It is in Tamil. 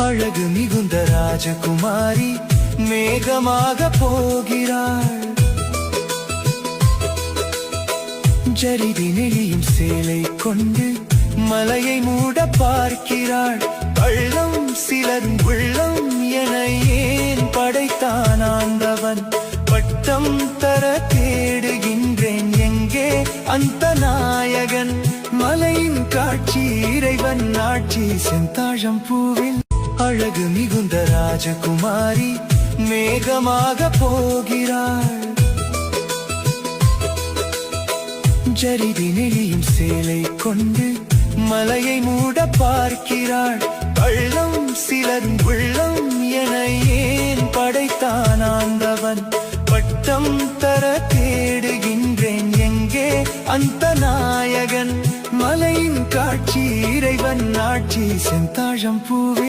அழகு மிகுந்த ராஜகுமாரி மேகமாக போகிறாள். ஜரிதி நெளியும் சேலை கொண்டு மலையை மூட பார்க்கிறாள். பள்ளம் சிலரும் உள்ளம் என ஏன் படைத்தான் ஆண்டவன்? பட்டம் தர தேடுகின்றேன், எங்கே அந்த நாயகன்? மலையின் காட்சி இறைவன் ஆட்சி. செந்தாழம் பூவில் அழகு மிகுந்த ராஜகுமாரி மேகமாக போகிறாள். ஜரிதி நெளியும் சேலை கொண்டு மலையை மூட பார்க்கிறாள். பள்ளம் சிலரும் உள்ளம் என ஏன் படைத்தான் ஆண்டவன்? பட்டம் தர தேடுகின்றேன், எங்கே அந்த நாயகன்? மலையின் காட்சி இறைவன் ஆட்சி. செந்தாழம் பூவில்